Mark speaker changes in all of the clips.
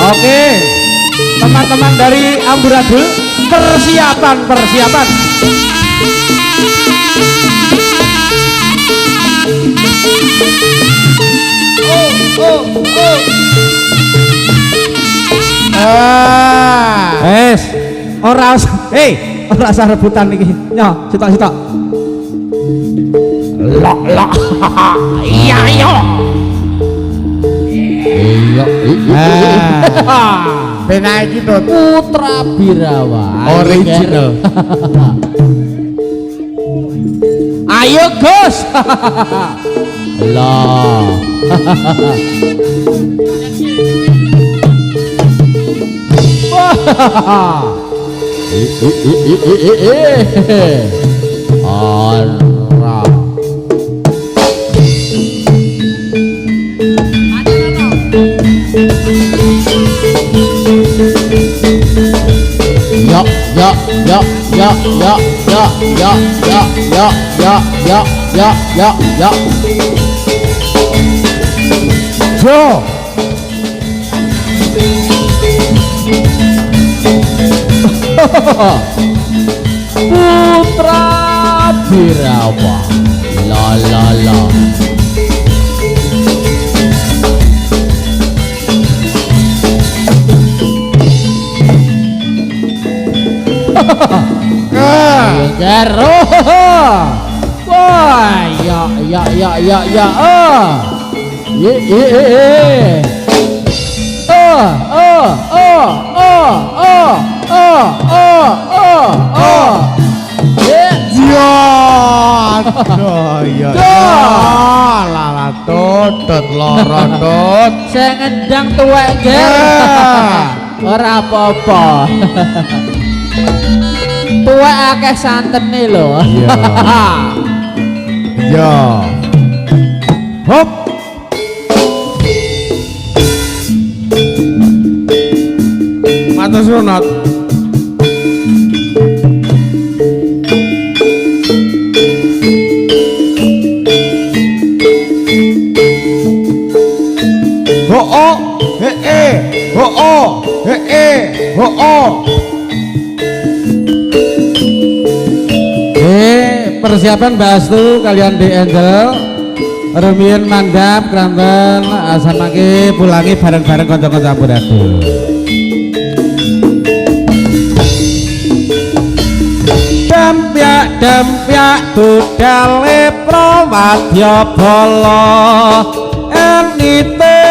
Speaker 1: Oke, teman-teman dari Amburadul, persiapan. Ora usah rebutan iki. Nyo, sitok. Lok. Iya.
Speaker 2: Benar gitu.
Speaker 1: Putra Birawa
Speaker 2: original.
Speaker 1: Ayo Gus. Lah. Ora. Ya. Jo. Putra Birawa. La. Garo. Wah, ya.
Speaker 2: Lala tutut loro tut.
Speaker 1: Sing ngendang tuwek ger. Ora apa-apa. Tuwek akeh santene lho.
Speaker 2: Iya. Hop. Matur sunat.
Speaker 1: Persiapan Bastu kalian di Angel Rumiyin mandap keranten samangke pulangi bareng-bareng kanca-kanca Amburadul. Dempyak budale prawadya bala enite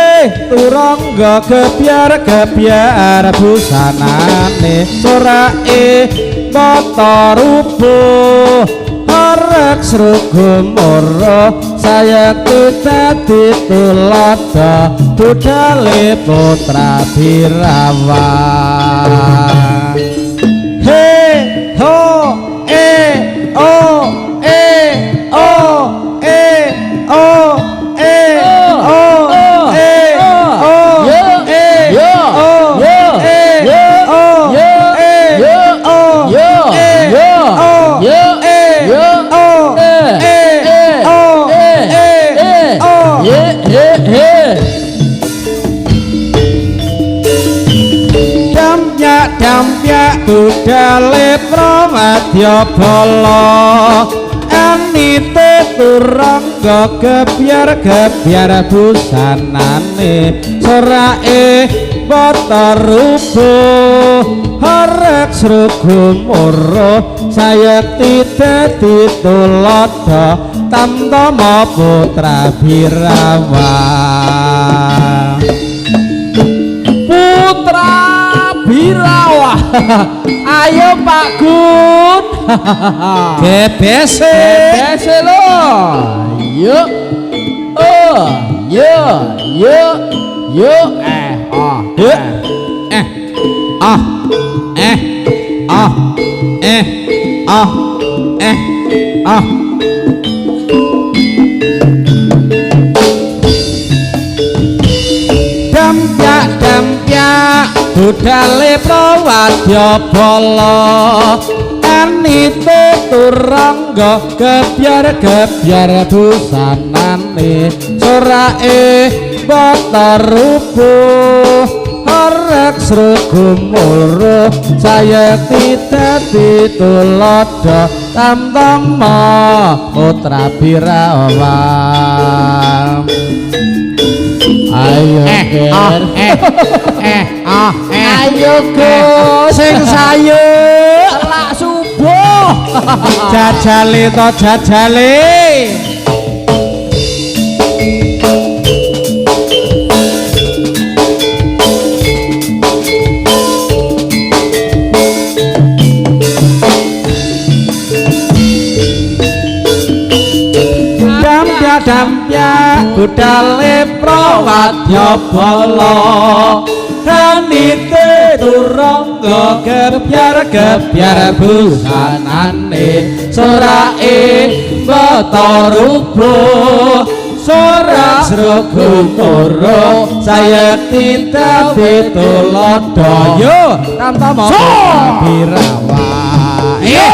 Speaker 1: turangga gebyar busanane sorake tata rubuh arek srugumara saya dadi tuladha budale putra Birawa. Dampyak budale prawadya bala enite turangga gebyar busanane sorake bata rubuh arek srugumara sayekti dadi tuladha tamtama putra Birawa. Putra Birawa. Ayo Pak Gun. Gebese lo. Yuk. Dampyak budale prawadya bala enite turangga gebyar busanane sorake bata rubuh Sorek sregumur saya tidak ditulodo tamtama putra Birawa. Ayo ger ayo go sing sayu telak subuh jajale to jajale. Dampya budale prawadya bala ranite turangga gebyar busanane sorake bata rubruh sorak sregumara sayekti ditulodo yo tamtama Birawa yo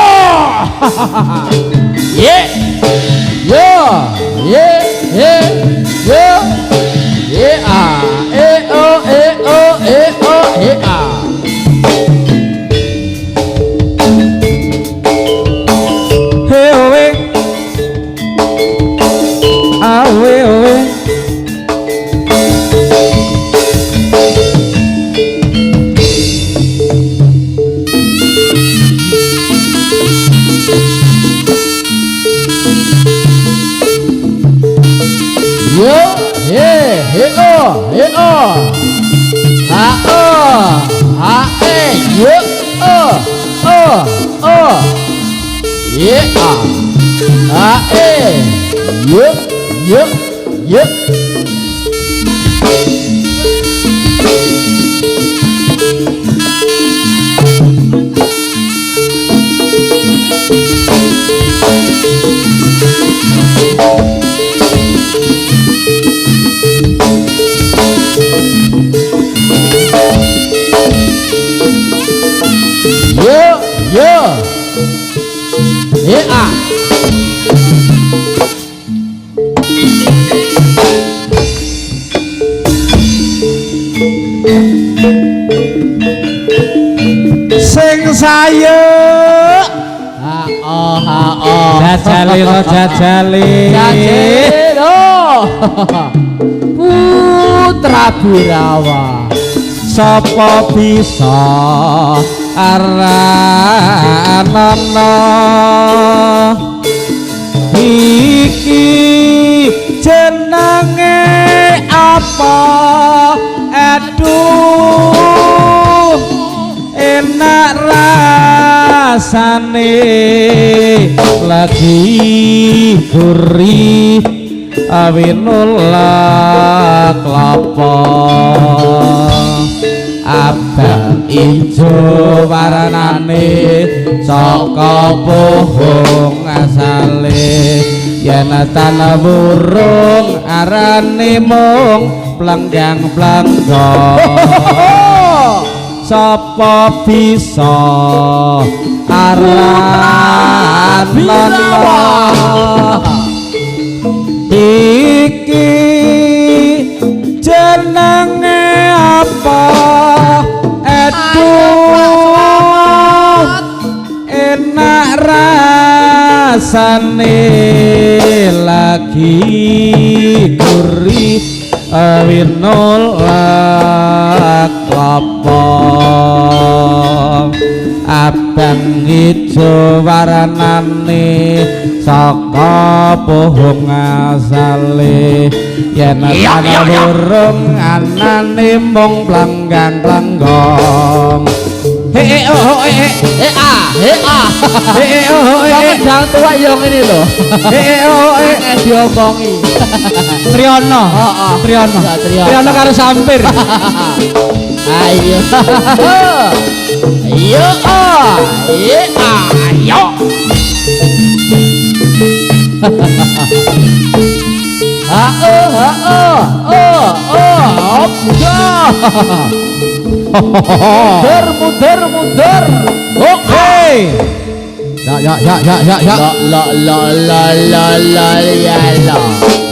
Speaker 1: sing sayu jajale lo jajale putra Birawa sapa bisa aranana iki jenenge apa aduh enak rasane lagi gurih awinulak klapa abang ijo warnane saka pohong asale yen tanah burung arane mung plenggang-plenggo sapa bisa aranana iki jenenge apa aduh enak rasane lagi gurih winolak klapa abang ijo warnane saka pohong asale yen ana burung anane mung plenggang-plenggong jangan tua yang ini loh diomongi Triyono Triyono karo Sampir ayo Muter. Oke. Ya. La.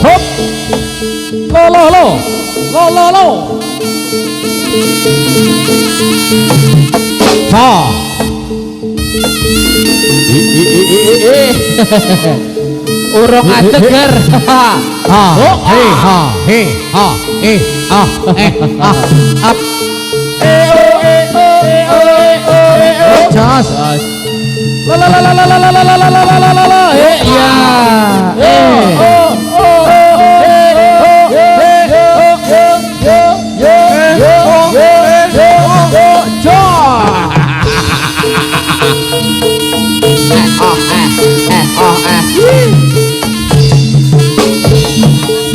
Speaker 1: Hop. Lo.
Speaker 2: Ha.
Speaker 3: Urung adeger.
Speaker 2: Ha.
Speaker 3: Oh,
Speaker 2: He ha. He ha. Up. Jos.
Speaker 3: La la la la la la la la la la la la la la.
Speaker 1: Ya.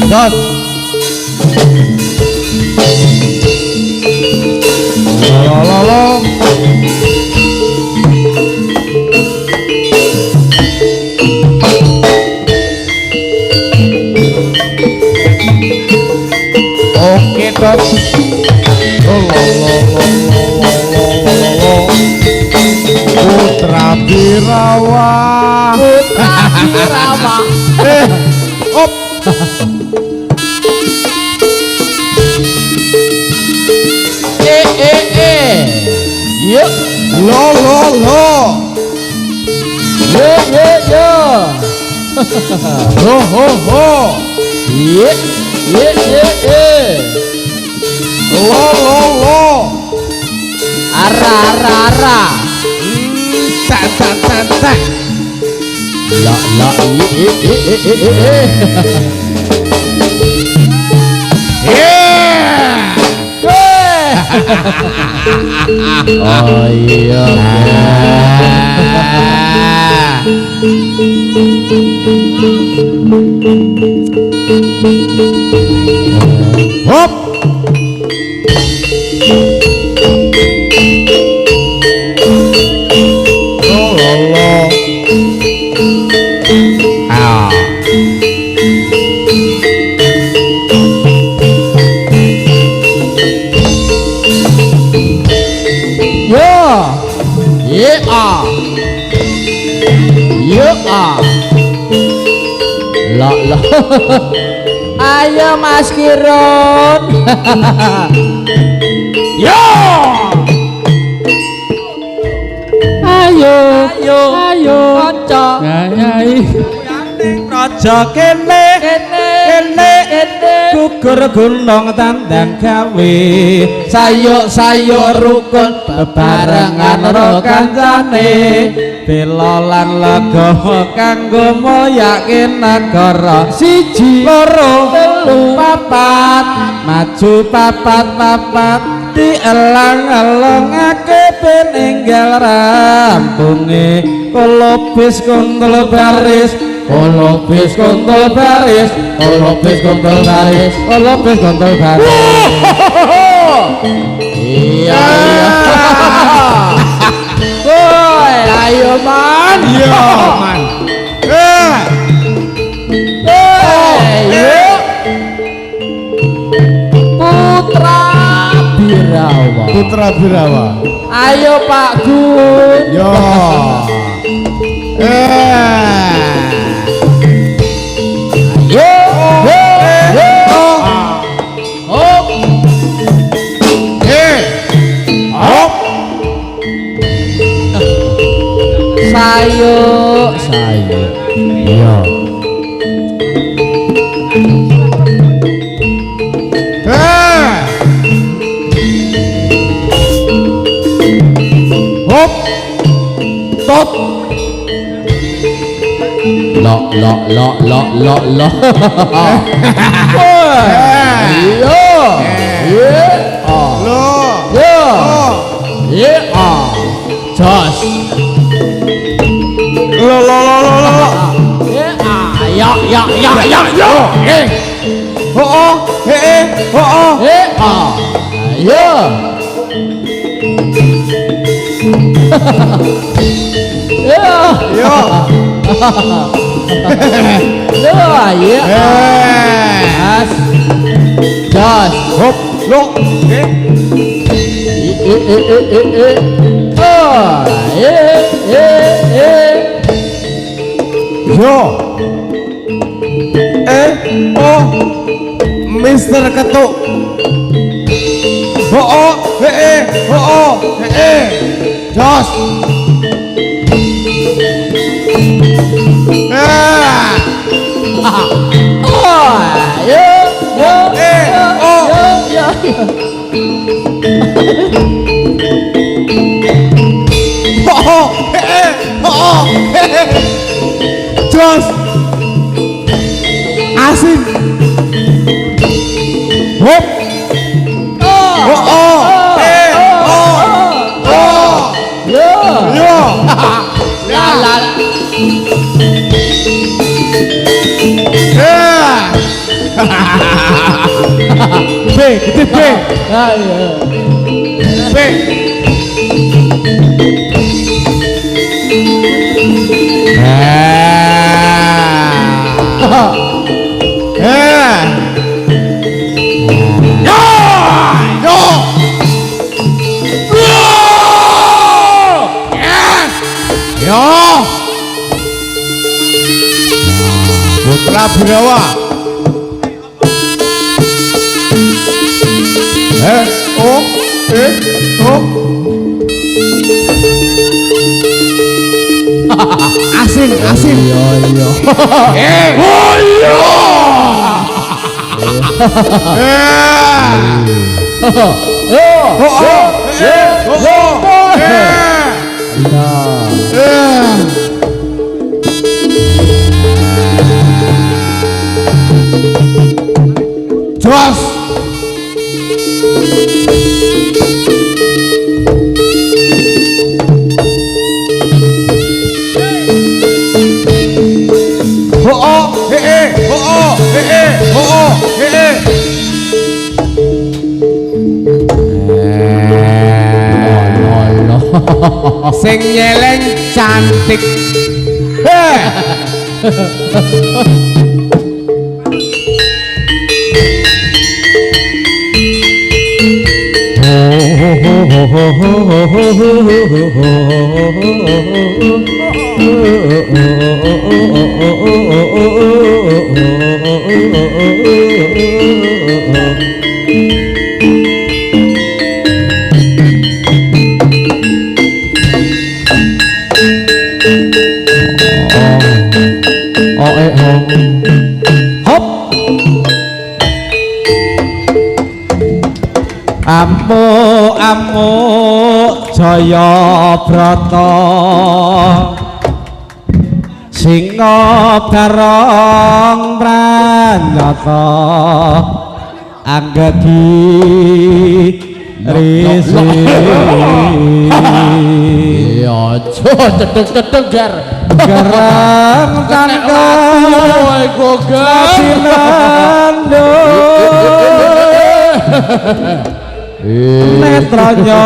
Speaker 2: Jos. La. Oke tot. Putra Birawa.
Speaker 3: Birawa.
Speaker 2: Op.
Speaker 3: Yuk.
Speaker 2: Lo.
Speaker 3: Yo.
Speaker 2: Ho.
Speaker 3: Yuk.
Speaker 2: Lo.
Speaker 3: Ara.
Speaker 2: Tak.
Speaker 3: La. Oh iya.
Speaker 2: Hop. Lo. Ah.
Speaker 3: La. Ayo Mas Kirun.
Speaker 2: Yo.
Speaker 3: Ayo kanca.
Speaker 1: Raja kene gugur gunung tandang gawe sayuk rukun bebarengan karo kancane bela lan legawa kanggo moyake negara 1 2 3 4 maju papat dielang-elangake peninggal rampunge kolobis kuntul baris
Speaker 3: Iya. Woi, ayo man.
Speaker 2: Yo man.
Speaker 3: Yuk. Putra Birawa. Ayo Pak Gun.
Speaker 2: Yo.
Speaker 3: Sayuk.
Speaker 2: Yo. Hop. Tot.
Speaker 3: Lo. Jos.
Speaker 2: Lo.
Speaker 3: Yo. Ayo. Ayo. As. Jos.
Speaker 2: Hop. Lo. Yo. Mister Ketuk. Jos. Jos. Asin. Hop. B, gede B. B. Putra Birawa. Asin. Jos. Sing nyeleng cantik. Amuk Jaya Brata Singa Barong Pranyata Anggegi Risi
Speaker 3: aja cedek-cedek gar
Speaker 2: Garang Tangkang
Speaker 3: iku gar
Speaker 2: Sinando Netranya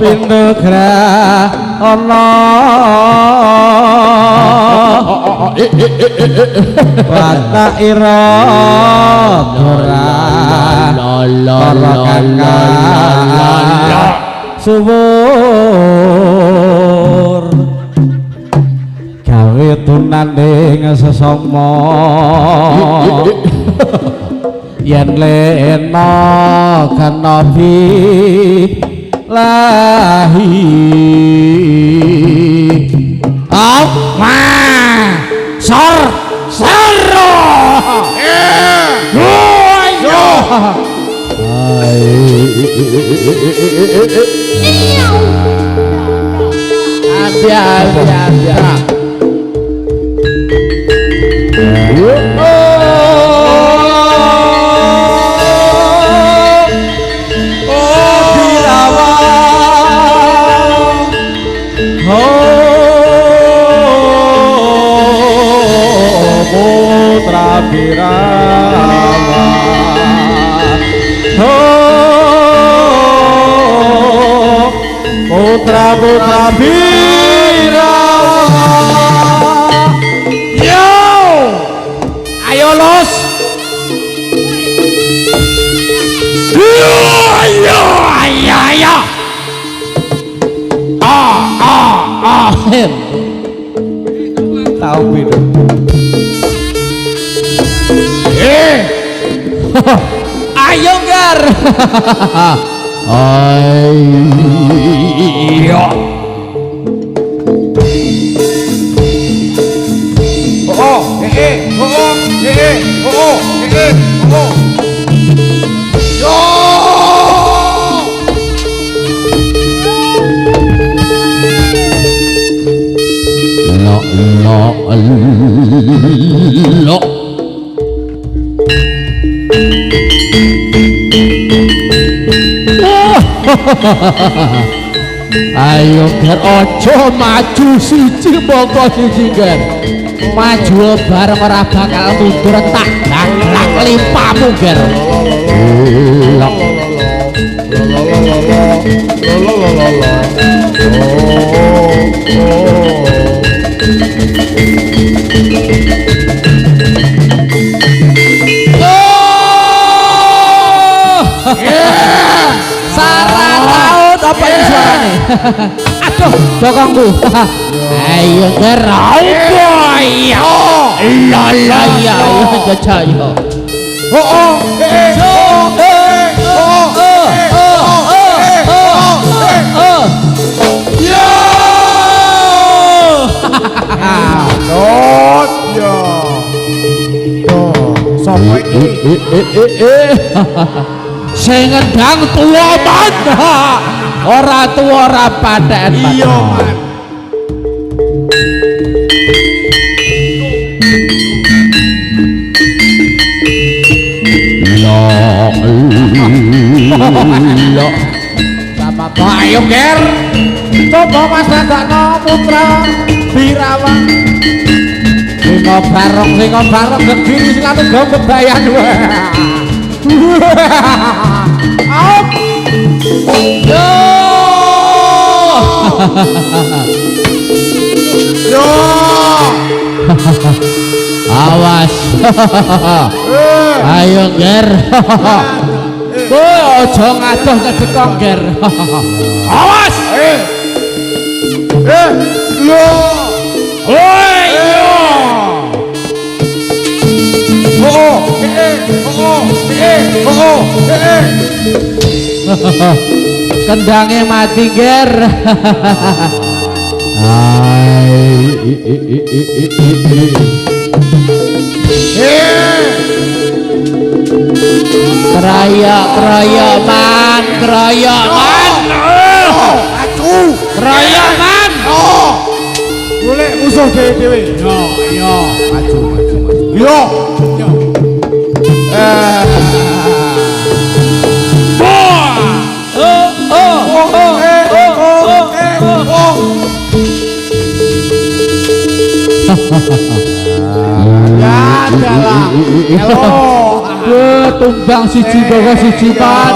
Speaker 2: Pindu Grahana Watak ira Para kakak Suwur Gawe tunaning sesama Yen lena kan nabi lahi sor Putra Birawa Putra Birawa yo ayo los ayo tahu bidu
Speaker 3: ayo Ger. Ayo. Lo. Ayo Ger ojo maju siji monggo siji Ger. Maju bareng ora bakal mundur tak daklak limpamu Ger. Lok. Sarah laut apa ini suaranya? Aduh, bokongku. Ayo Ger, iya. Lala ya, jajah. Sing ngendang tuwa man. Ora tuwa ora paten. Iya, Man. Lo. Sama ayo Ger. Coba Mas dadakno putra Birawa. Singo bareng gegiri sing anu go bebayan wae. Op. Yo. Yo. Awas. Ayo Ger. Kowe aja ngadoh kedekong Ger. Awas. Yo. Oi yo. Kendangnya mati Ger. Keroyok man. Aku keroyok man.
Speaker 2: Boleh musuh dewe. Yo, maju. Yo.
Speaker 1: Tumbang siji bawa siji pan.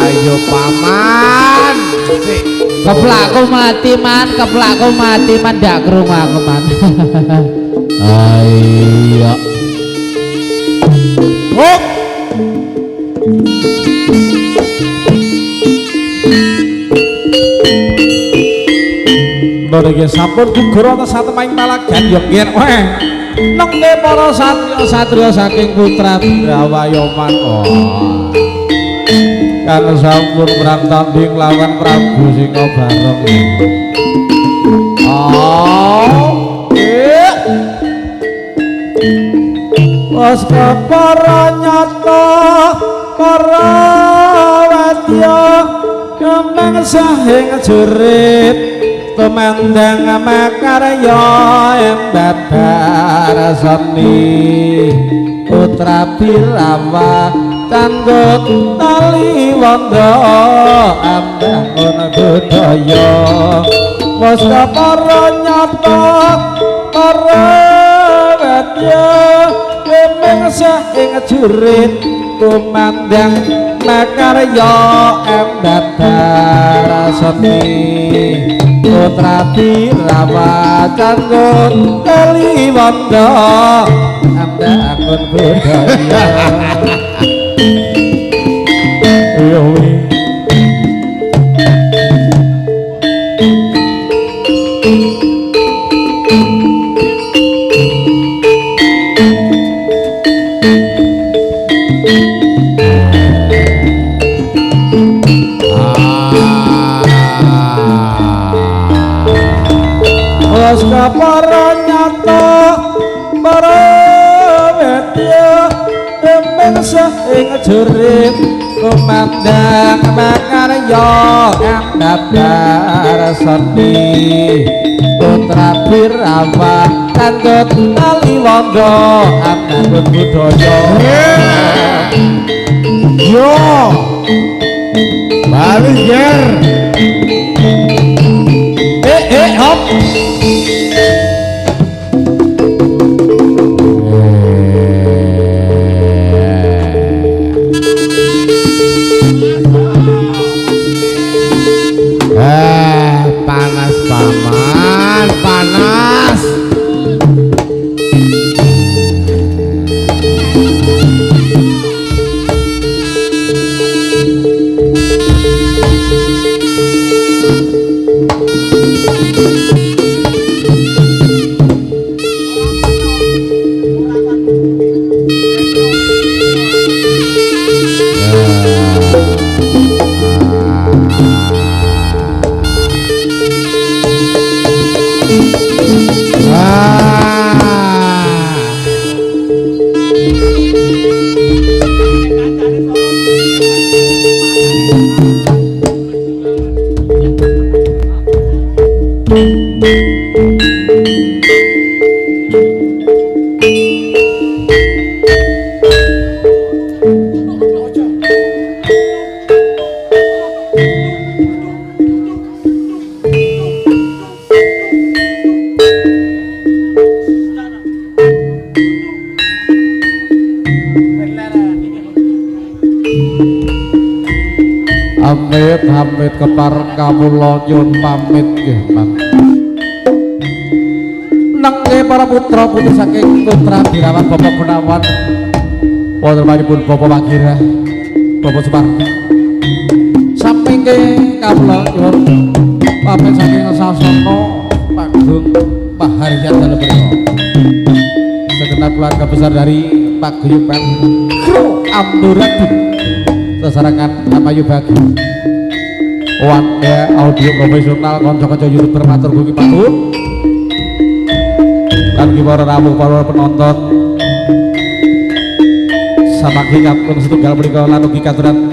Speaker 2: Ayo paman.
Speaker 1: Keplakku mati man, ndak krungu aku man. Ayo.
Speaker 2: Oh. Niki sampun gugur ana satemaing palagan ya nggih wae. Nengke para satriya saking putra Birawa Yoman. Kan sampun prantanding lawan Prabu Singa bareng. Wes para nyata para wadya kemeng sahing jurit pemandang makarya ing babar seni putra Birawa tanggut tali wanda ambangun budaya wis para nyata para wadya kemeng sahing jurit pemandang makarya ing babar seni putra Birawa tanggut tali wanda ambangun budaya. Wes kapara nyata para wedya emeng ing jurit kumandang makarya ambabar seni putra Birawa kandut Kaliwanda ambangun budaya
Speaker 1: yo Bali ger
Speaker 2: hop
Speaker 1: panas paman panas Amit kepareng kawula nyuwun pamit nggih Mang. Nangge para putra putri saking putra Birawa Bapak Gunawan wontenipun Bapak Wagira Bapak Supardi sampengke kawula nyuwun pamit saking sasana Panggung Paharyan dalem menika segenap keluarga besar dari Paguyuban Kro Amduradin sesarengan Amayubagi Wanda audio profesional kanca-kanca YouTuber matur mugi pamit lan para rawuh para penonton samangke kapung setunggal menika lan ugi katuran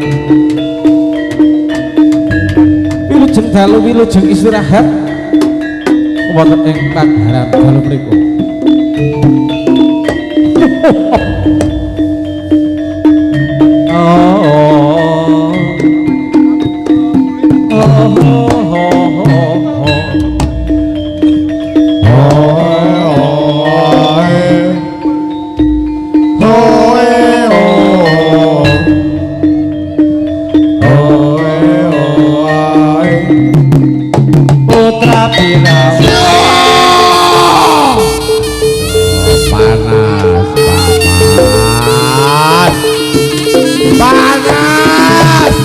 Speaker 1: wilujeng dalu wilujeng istirahat wonten ing pagharan dalu menika Putra Birawa panas panas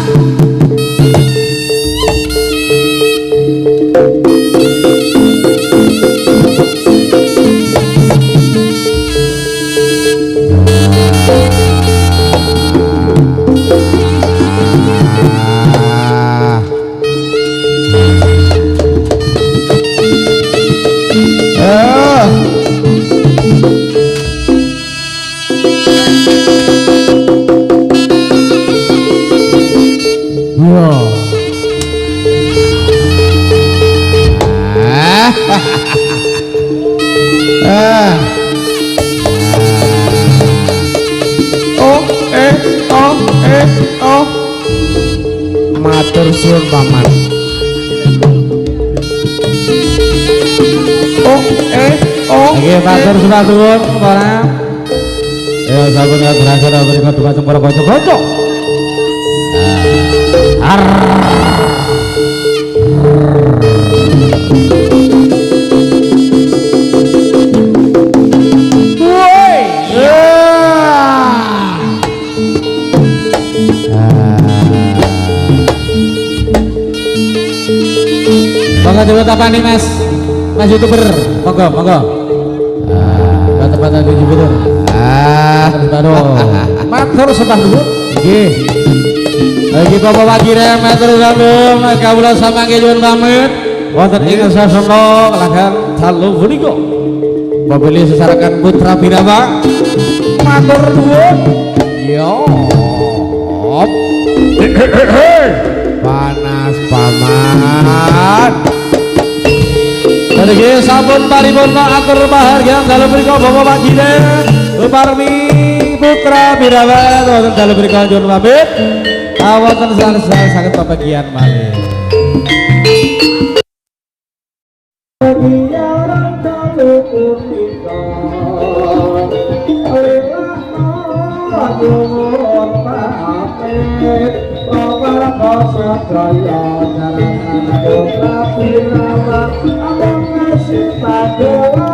Speaker 1: matur suwun paman. Nggih matur suwun para. Ya sampun ngaturaken mriku dhumateng para kanca-kanca. Monggo coba tapani Mas YouTuber, monggo. tempatan tujuh betul.
Speaker 2: Matur sembah nuwun.
Speaker 1: Nggih. Lagi Bapak Wakil matur nuwun kawula samangke nyuwun pamit wonten ing sasana kelagan dalu punika. Babili sesarakan putra Birawa.
Speaker 2: Matur nuwun.
Speaker 1: Yo. Panas paman.
Speaker 2: Nggih sampun paripurna atur pahargyan dalu mriku Bapak Wakil Parmi putra Birawa wonten dalu mriku nyuwun pamit. Wonten saged pepegian malih.
Speaker 4: Saya